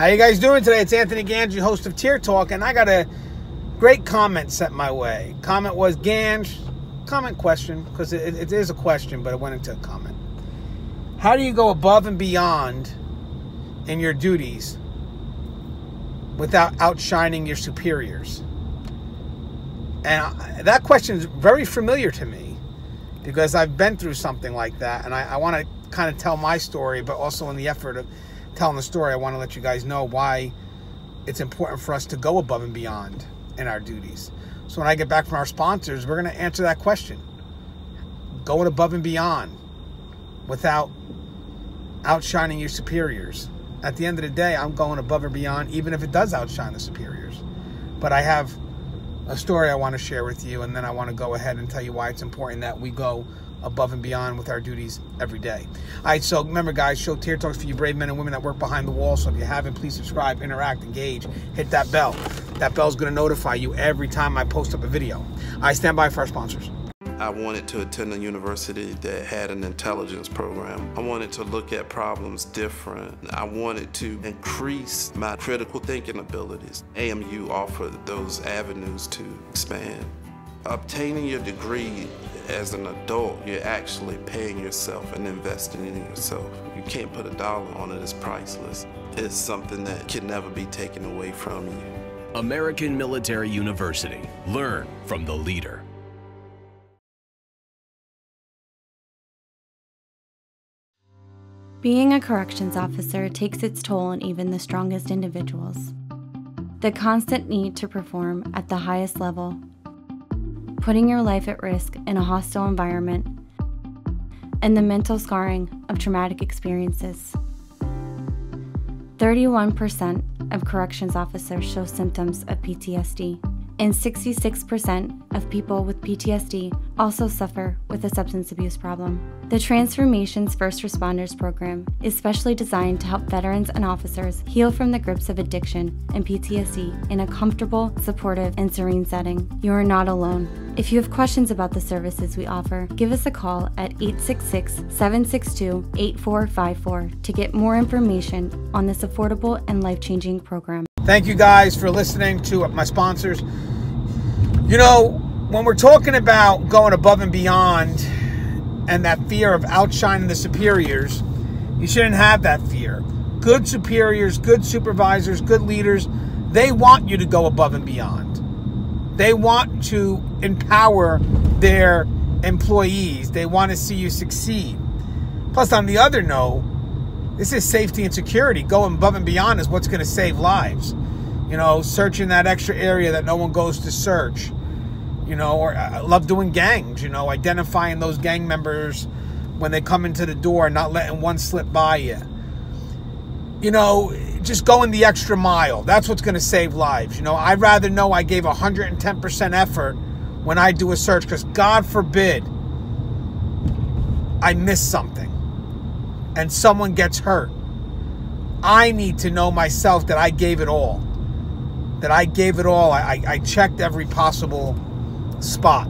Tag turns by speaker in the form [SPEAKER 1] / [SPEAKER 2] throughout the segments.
[SPEAKER 1] How you guys doing today? It's Anthony Gangi, host of Tier Talk, and I got a great comment sent my way. Comment was, Gange, comment question, because it is a question, but it went into a comment. How do you go above and beyond in your duties without outshining your superiors? And that question is very familiar to me because I've been through something like that, and I want to kind of tell my story, but also in the effort of telling the story, I want to let you guys know why it's important for us to go above and beyond in our duties. So when I get back from our sponsors, we're going to answer that question. Going above and beyond without outshining your superiors. At the end of the day, I'm going above and beyond, even if it does outshine the superiors. But I have a story I want to share with you, and then I want to go ahead and tell you why it's important that we go above and beyond with our duties every day. All right, so remember, guys, show Tier Talks for you brave men and women that work behind the wall. So if you haven't, please subscribe, interact, engage, hit that bell. That bell's going to notify you every time I post up a video. I stand by for our sponsors.
[SPEAKER 2] I wanted to attend a university that had an intelligence program. I wanted to look at problems different. I wanted to increase my critical thinking abilities. AMU offered those avenues to expand. Obtaining your degree as an adult, you're actually paying yourself and investing in yourself. You can't put a dollar on it, it's priceless. It's something that can never be taken away from you.
[SPEAKER 3] American Military University. Learn from the leader.
[SPEAKER 4] Being a corrections officer takes its toll on even the strongest individuals. The constant need to perform at the highest level, putting your life at risk in a hostile environment, and the mental scarring of traumatic experiences. 31% of corrections officers show symptoms of PTSD, and 66% of people with PTSD also suffer with a substance abuse problem. The Transformations First Responders program is specially designed to help veterans and officers heal from the grips of addiction and PTSD in a comfortable, supportive, and serene setting. You are not alone. If you have questions about the services we offer, give us a call at 866-762-8454 to get more information on this affordable and life-changing program.
[SPEAKER 1] Thank you guys for listening to my sponsors. You know, when we're talking about going above and beyond and that fear of outshining the superiors, you shouldn't have that fear. Good superiors, good supervisors, good leaders, they want you to go above and beyond. They want to empower their employees. They want to see you succeed. Plus, on the other note, this is safety and security. Going above and beyond is what's going to save lives. You know, searching that extra area that no one goes to search. You know, or I love doing gangs, you know, identifying those gang members when they come into the door, not letting one slip by you. You know, just going the extra mile. That's what's going to save lives. You know, I'd rather know I gave 110% effort when I do a search, because God forbid I miss something and someone gets hurt. I need to know myself that I gave it all. That I gave it all. I checked every possible spot.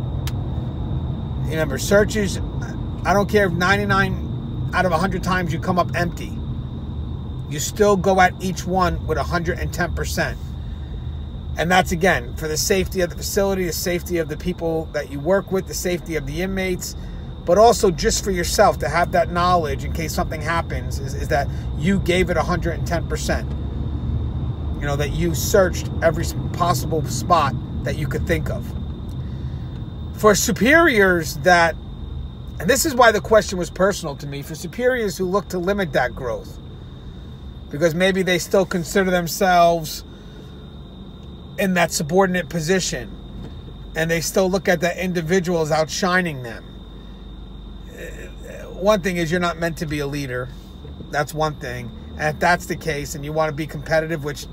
[SPEAKER 1] Remember, searches, I don't care if 99 out of 100 times you come up empty. You still go at each one with 110%. And that's, again, for the safety of the facility, the safety of the people that you work with, the safety of the inmates, but also just for yourself to have that knowledge in case something happens, is that you gave it 110%. You know, that you searched every possible spot that you could think of. For superiors that, and this is why the question was personal to me, for superiors who look to limit that growth, because maybe they still consider themselves in that subordinate position, and they still look at that individual as outshining them. One thing is, you're not meant to be a leader. That's one thing. And if that's the case, and you want to be competitive, which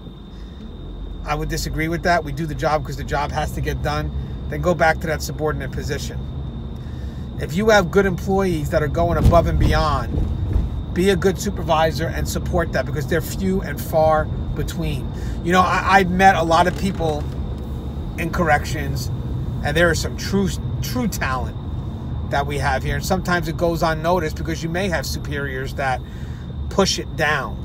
[SPEAKER 1] I would disagree with that. We do the job because the job has to get done. Then go back to that subordinate position. If you have good employees that are going above and beyond, be a good supervisor and support that, because they're few and far between. You know, I've met a lot of people in corrections, and there is some true talent that we have here. And sometimes it goes unnoticed because you may have superiors that push it down.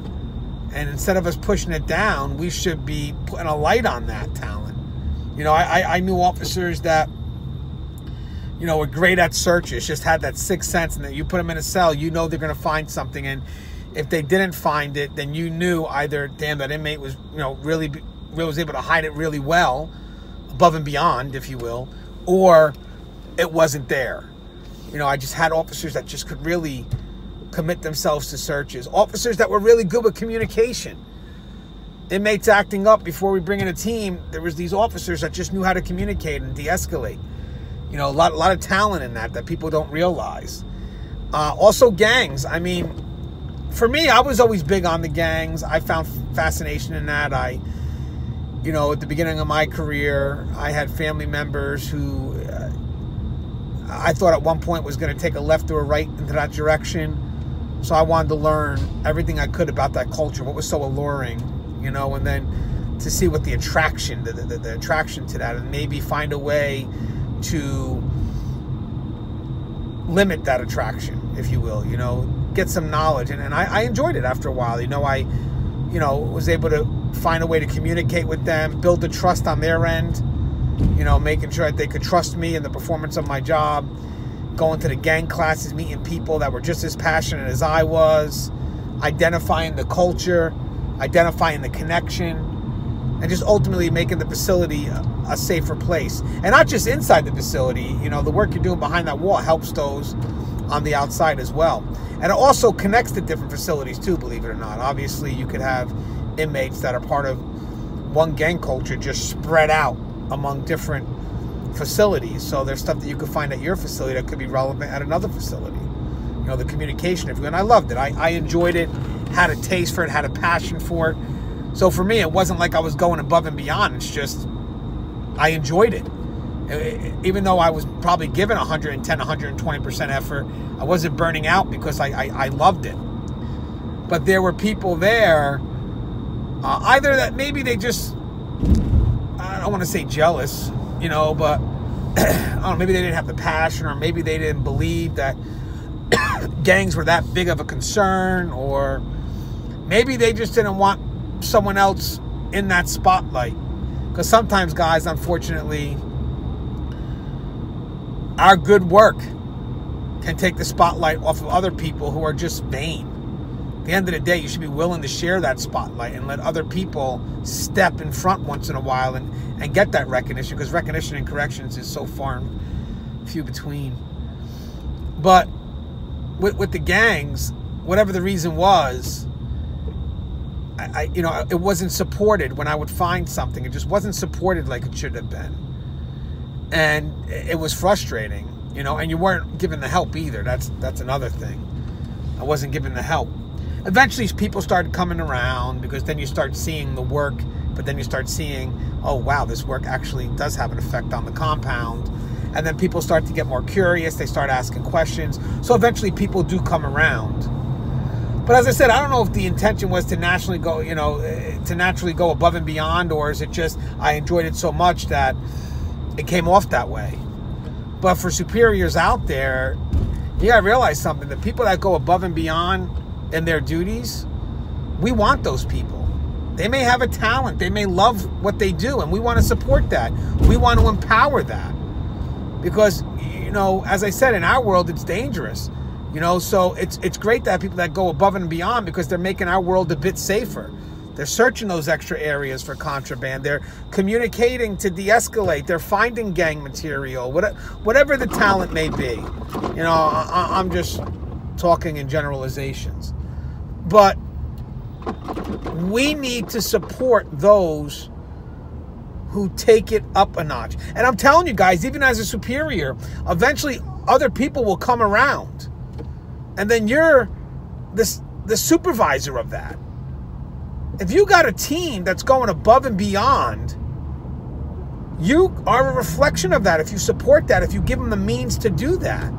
[SPEAKER 1] And instead of us pushing it down, we should be putting a light on that talent. You know, I knew officers that, you know, were great at searches, just had that sixth sense, and that you put them in a cell, you know they're going to find something. And if they didn't find it, then you knew either, damn, that inmate was, you know, really was able to hide it really well, above and beyond, if you will, or it wasn't there. You know, I just had officers that just could really commit themselves to searches. Officers that were really good with communication. Inmates acting up before we bring in a team, there was these officers that just knew how to communicate and de-escalate. You know, a lot of talent in that people don't realize. Also gangs. I mean, for me, I was always big on the gangs. I found fascination in that. You know, at the beginning of my career, I had family members who I thought at one point was going to take a left or a right into that direction. So I wanted to learn everything I could about that culture, what was so alluring, you know, and then to see what the attraction, the attraction to that, and maybe find a way to limit that attraction, if you will, you know, get some knowledge. And I enjoyed it after a while. You know, I was able to find a way to communicate with them, build the trust on their end, you know, making sure that they could trust me in the performance of my job, going to the gang classes, meeting people that were just as passionate as I was, identifying the culture, identifying the connection, and just ultimately making the facility a safer place. And not just inside the facility, you know, the work you're doing behind that wall helps those on the outside as well. And it also connects to different facilities too, believe it or not. Obviously, you could have inmates that are part of one gang culture just spread out among different facilities. So there's stuff that you could find at your facility that could be relevant at another facility. You know, the communication, and I loved it. I enjoyed it, had a taste for it, had a passion for it. So for me, it wasn't like I was going above and beyond. It's just, I enjoyed it. Even though I was probably given 110, 120% effort, I wasn't burning out because I loved it. But there were people there, either that maybe they just, I don't want to say jealous, you know, but I don't know, maybe they didn't have the passion, or maybe they didn't believe that gangs were that big of a concern, or maybe they just didn't want someone else in that spotlight. Because sometimes, guys, unfortunately, our good work can take the spotlight off of other people who are just vain. At the end of the day, you should be willing to share that spotlight and let other people step in front once in a while and get that recognition, because recognition in corrections is so far and few between. But with the gangs, whatever the reason was, you know, it wasn't supported. When I would find something, it just wasn't supported like it should have been. And it was frustrating, you know, and you weren't given the help either. That's another thing. I wasn't given the help. Eventually people started coming around, because then you start seeing the work, but then you start seeing, oh wow, this work actually does have an effect on the compound. And then people start to get more curious, they start asking questions. So eventually people do come around. But as I said, I don't know if the intention was to naturally go, you know, to naturally go above and beyond, or is it just I enjoyed it so much that it came off that way. But for superiors out there, you gotta realize something. The people that go above and beyond in their duties, we want those people. They may have a talent, they may love what they do, and we want to support that. We want to empower that. Because, you know, as I said, in our world, it's dangerous. You know, so it's great to have people that go above and beyond, because they're making our world a bit safer. They're searching those extra areas for contraband. They're communicating to de-escalate. They're finding gang material, whatever the talent may be. You know, I'm just talking in generalizations. But we need to support those who take it up a notch. And I'm telling you guys, even as a superior, eventually other people will come around. And then you're the supervisor of that. If you got a team that's going above and beyond, you are a reflection of that. If you support that, if you give them the means to do that.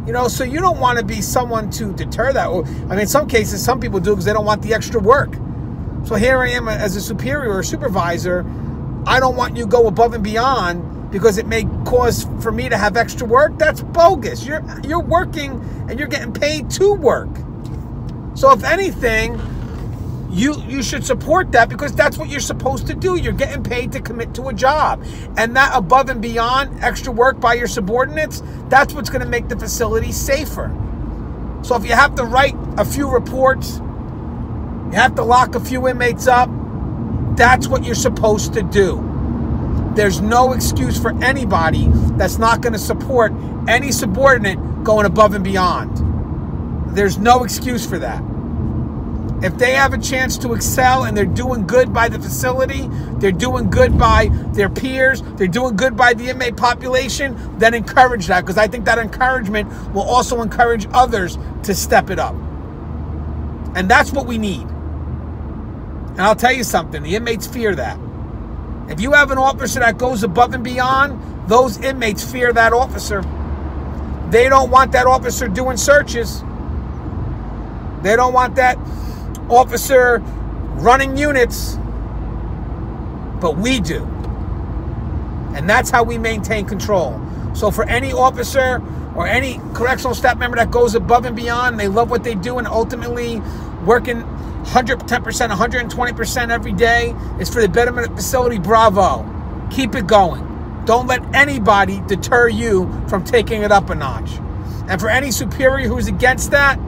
[SPEAKER 1] You know, so you don't want to be someone to deter that. Or, I mean, in some cases, some people do because they don't want the extra work. So here I am as a superior or supervisor. I don't want you to go above and beyond because it may cause for me to have extra work. That's bogus. You're working and you're getting paid to work. So if anything, you should support that, because that's what you're supposed to do. You're getting paid to commit to a job. And that above and beyond extra work by your subordinates, that's what's going to make the facility safer. So if you have to write a few reports, you have to lock a few inmates up, that's what you're supposed to do. There's no excuse for anybody that's not going to support any subordinate going above and beyond. There's no excuse for that. If they have a chance to excel and they're doing good by the facility, they're doing good by their peers, they're doing good by the inmate population, then encourage that, because I think that encouragement will also encourage others to step it up. And that's what we need. And I'll tell you something, the inmates fear that. If you have an officer that goes above and beyond, those inmates fear that officer. They don't want that officer doing searches. They don't want that officer running units, but we do. And that's how we maintain control. So for any officer or any correctional staff member that goes above and beyond, they love what they do, and ultimately working 110%, 120% every day is for the betterment of the facility, bravo. Keep it going. Don't let anybody deter you from taking it up a notch. And for any superior who's against that,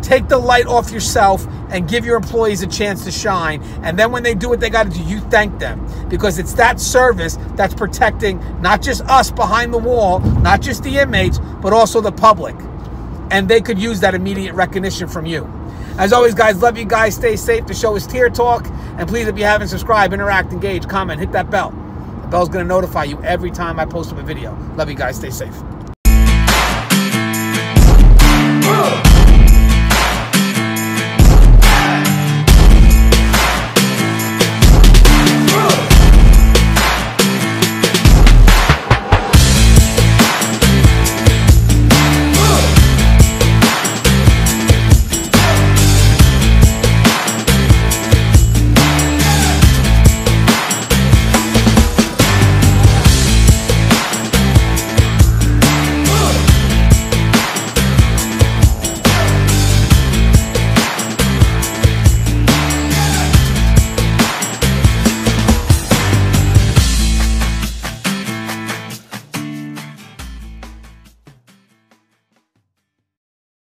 [SPEAKER 1] take the light off yourself and give your employees a chance to shine. And then when they do what they got to do, you thank them. Because it's that service that's protecting not just us behind the wall, not just the inmates, but also the public. And they could use that immediate recognition from you. As always, guys, love you guys. Stay safe. The show is Tier Talk. And please, if you haven't, subscribe, interact, engage, comment, hit that bell. The bell's going to notify you every time I post up a video. Love you guys. Stay safe.